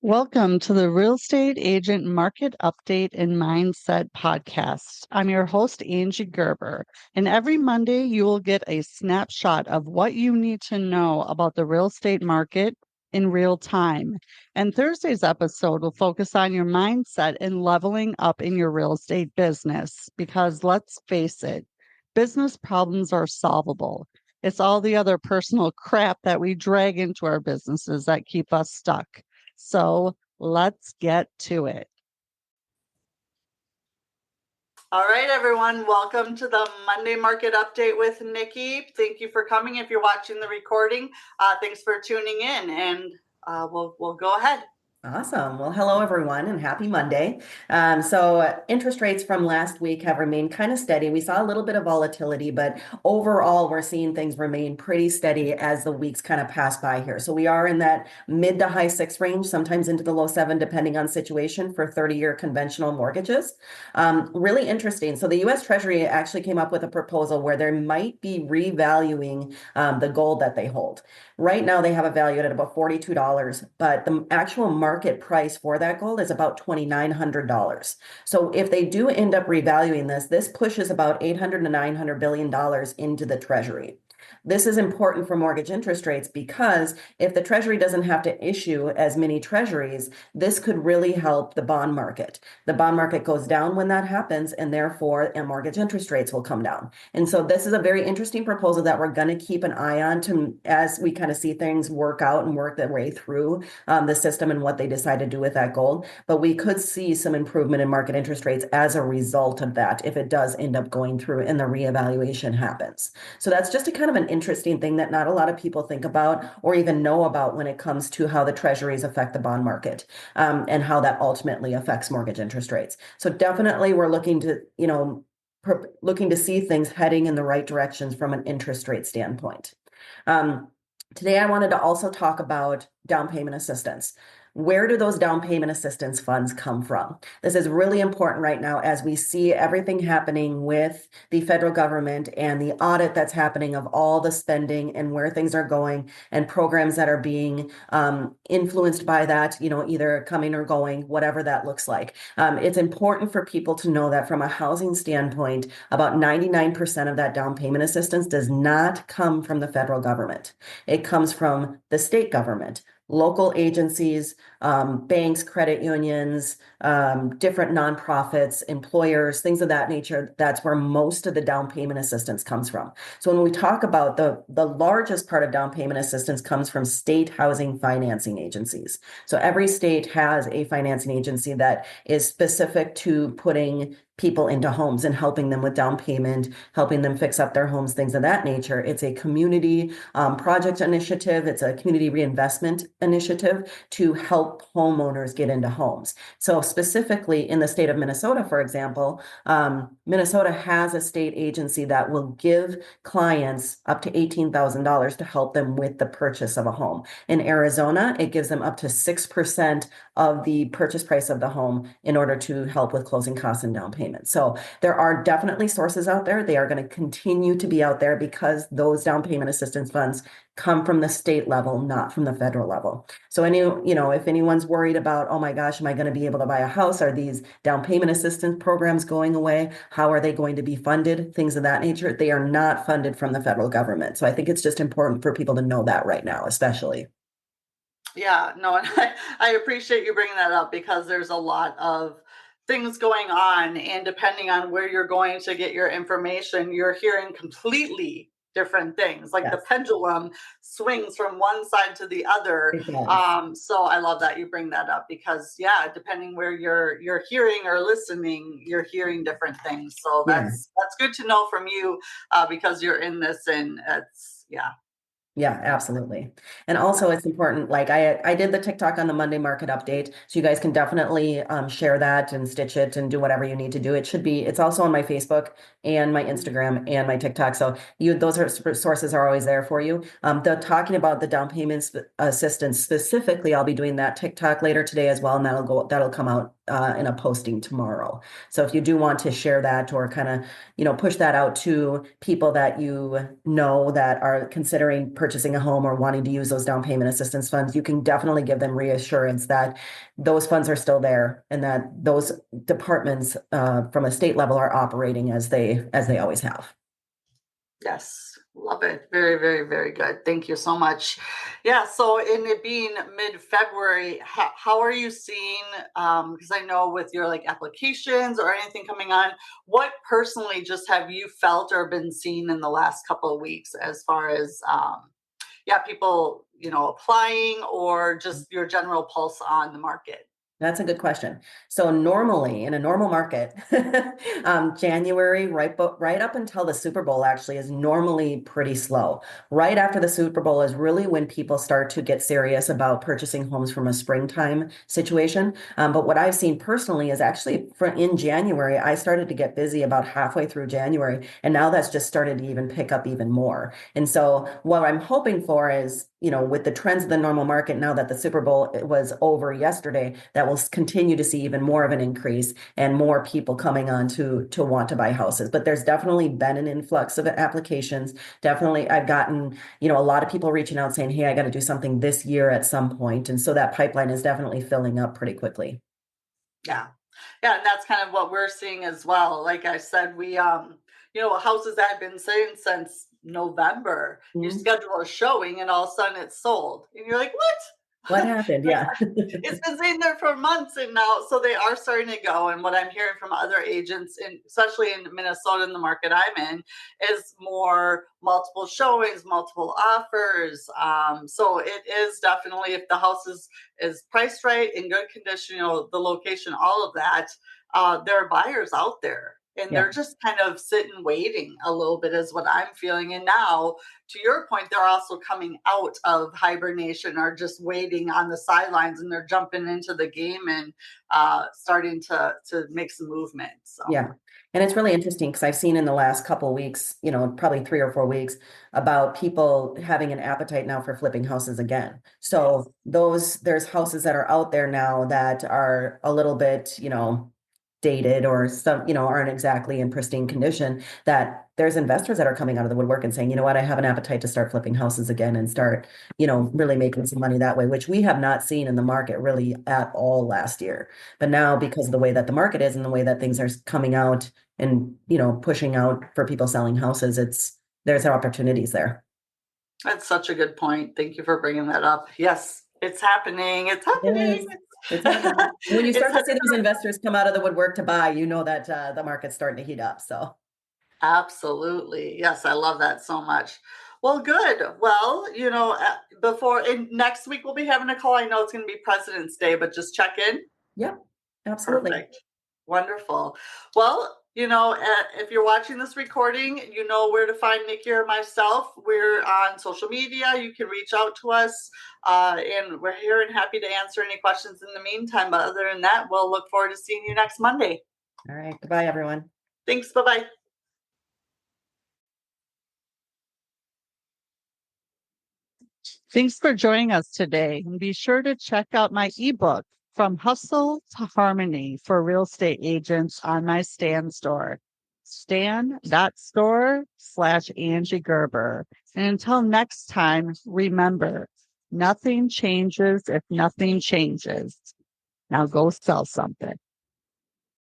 Welcome to the Real Estate Agent Market Update and Mindset Podcast. I'm your host, AngieGerber, and every Monday you will get a snapshot of what you need to know about the real estate market in real time. And Thursday's episode will focus on your mindset and leveling up in your real estate business because let's face it, business problems are solvable. It's all the other personal crap that we drag into our businesses that keep us stuck. So let's get to it. All right, everyone. Welcome to the Monday Market Update with Nikki. Thank you for coming. If you're watching the recording, thanks for tuning in, and we'll go ahead. Awesome. Well, hello, everyone, and happy Monday. So interest rates from last week have remained kind of steady. We saw a little bit of volatility, but overall, we're seeing things remain pretty steady as the weeks kind of pass by here. So we are in that mid to high 6 range, sometimes into the low 7, depending on situation for 30-year conventional mortgages. Really interesting. So the U.S. Treasury actually came up with a proposal where they might be revaluing the gold that they hold. Right now, they have it valued at about $42, but the actual market price for that gold is about $2,900. So if they do end up revaluing this pushes about $800 to $900 billion into the Treasury. This is important for mortgage interest rates because if the Treasury doesn't have to issue as many treasuries, this could really help the bond market. The bond market goes down when that happens, and therefore mortgage interest rates will come down. And so this is a very interesting proposal that we're going to keep an eye on as we kind of see things work out and work their way through the system and what they decide to do with that gold. But we could see some improvement in market interest rates as a result of that if it does end up going through and the reevaluation happens. So that's just a kind of an interesting thing that not a lot of people think about or even know about when it comes to how the treasuries affect the bond market and how that ultimately affects mortgage interest rates. So definitely we're looking to see things heading in the right directions from an interest rate standpoint. Today, I wanted to also talk about down payment assistance. Where do those down payment assistance funds come from? This is really important right now as we see everything happening with the federal government and the audit that's happening of all the spending and where things are going and programs that are being influenced by that, either coming or going, whatever that looks like. It's important for people to know that from a housing standpoint, about 99% of that down payment assistance does not come from the federal government. It comes from the state government, local agencies, banks, credit unions, different nonprofits, employers, things of that nature. That's where most of the down payment assistance comes from. So when we talk about the largest part of down payment assistance comes from state housing financing agencies. So every state has a financing agency that is specific to putting people into homes and helping them with down payment, helping them fix up their homes, things of that nature. It's a community project initiative. It's a community reinvestment initiative to help homeowners get into homes. So specifically in the state of Minnesota, for example, Minnesota has a state agency that will give clients up to $18,000 to help them with the purchase of a home. In Arizona, it gives them up to 6% of the purchase price of the home in order to help with closing costs and down payment. So there are definitely sources out there. They are going to continue to be out there because those down payment assistance funds come from the state level, not from the federal level. So if anyone's worried about, oh my gosh, am I going to be able to buy a house? Are these down payment assistance programs going away? How are they going to be funded? Things of that nature. They are not funded from the federal government. So I think it's just important for people to know that right now, especially. Yeah, no, and I appreciate you bringing that up because there's a lot of things going on, and depending on where you're going to get your information, you're hearing completely different things. Like the pendulum swings from one side to the other. So I love that you bring that up because depending where you're hearing or listening, you're hearing different things. So that's good to know from you because you're in this, and it's Yeah, absolutely. And also it's important, like I did the TikTok on the Monday market update, so you guys can definitely share that and stitch it and do whatever you need to do. It's also on my Facebook and my Instagram and my TikTok. So those sources are always there for you. Talking about the down payment assistance specifically, I'll be doing that TikTok later today as well. And that'll come out in a posting tomorrow. So if you do want to share that or kind of, push that out to people that you know that are considering purchasing a home or wanting to use those down payment assistance funds, you can definitely give them reassurance that those funds are still there and that those departments from a state level are operating as they always have. Yes, love it. Very, very, very good. Thank you so much. Yeah, so in it being mid-February, how are you seeing, because I know with your like applications or anything coming on, what personally just have you felt or been seeing in the last couple of weeks as far as yeah, people, applying or just your general pulse on the market? That's a good question. So normally in a normal market, January, right up until the Super Bowl actually is normally pretty slow. Right after the Super Bowl is really when people start to get serious about purchasing homes from a springtime situation. But what I've seen personally is actually in January, I started to get busy about halfway through January, and now that's just started to even pick up even more. And so what I'm hoping for is, with the trends of the normal market, now that the Super Bowl was over yesterday, that we'll continue to see even more of an increase and more people coming on to want to buy houses. But there's definitely been an influx of applications. Definitely, I've gotten, a lot of people reaching out saying, hey, I got to do something this year at some point. And so that pipeline is definitely filling up pretty quickly. Yeah. Yeah, and that's kind of what we're seeing as well. Like I said, we houses that have been saying since November, you Mhm. schedule a showing and all of a sudden it's sold. And you're like, What what? happened? Like, Yeah. it's been sitting there for months and now so they are starting to go. And what I'm hearing from other agents, especially in Minnesota, in the market I'm in, is more multiple showings, multiple offers. So it is definitely, if the house is priced right, in good condition, the location, all of that, there are buyers out there. And Yeah. they're just kind of sitting waiting a little bit is what I'm feeling. And now, to your point, they're also coming out of hibernation or just waiting on the sidelines, and they're jumping into the game and starting to make some movement. So Yeah. And it's really interesting because I've seen in the last couple of weeks, probably 3 or 4 weeks, about people having an appetite now for flipping houses again. yes, So there's houses that are out there now that are a little bit, dated or some, aren't exactly in pristine condition, that there's investors that are coming out of the woodwork and saying, you know what, I have an appetite to start flipping houses again and start, really making some money that way, which we have not seen in the market really at all last year. But now, because of the way that the market is and the way that things are coming out and, pushing out for people selling houses, there's opportunities there. that's such a good point. Thank you for bringing that up. Yes, it's happening. It's happening. Yes, it's happening. When you It's start to see happening. those investors come out of the woodwork to buy, you know that the market's starting to heat up. So. Absolutely. Yes, I love that so much. Well, good. Well, before in next week we'll be having a call. I know it's going to be President's Day, but just check in. Yep, absolutely. Perfect. Wonderful. Well, if you're watching this recording, you know where to find Nikki or myself. We're on social media. You can reach out to us, and we're here and happy to answer any questions in the meantime. But other than that, we'll look forward to seeing you next Monday. All right. Goodbye, everyone. Thanks. Bye-bye. Thanks for joining us today. And be sure to check out my ebook, From Hustle to Harmony for Real Estate Agents on my Stan.Store. Stan.Store/AngieGerber. And until next time, remember, nothing changes if nothing changes. Now go sell something.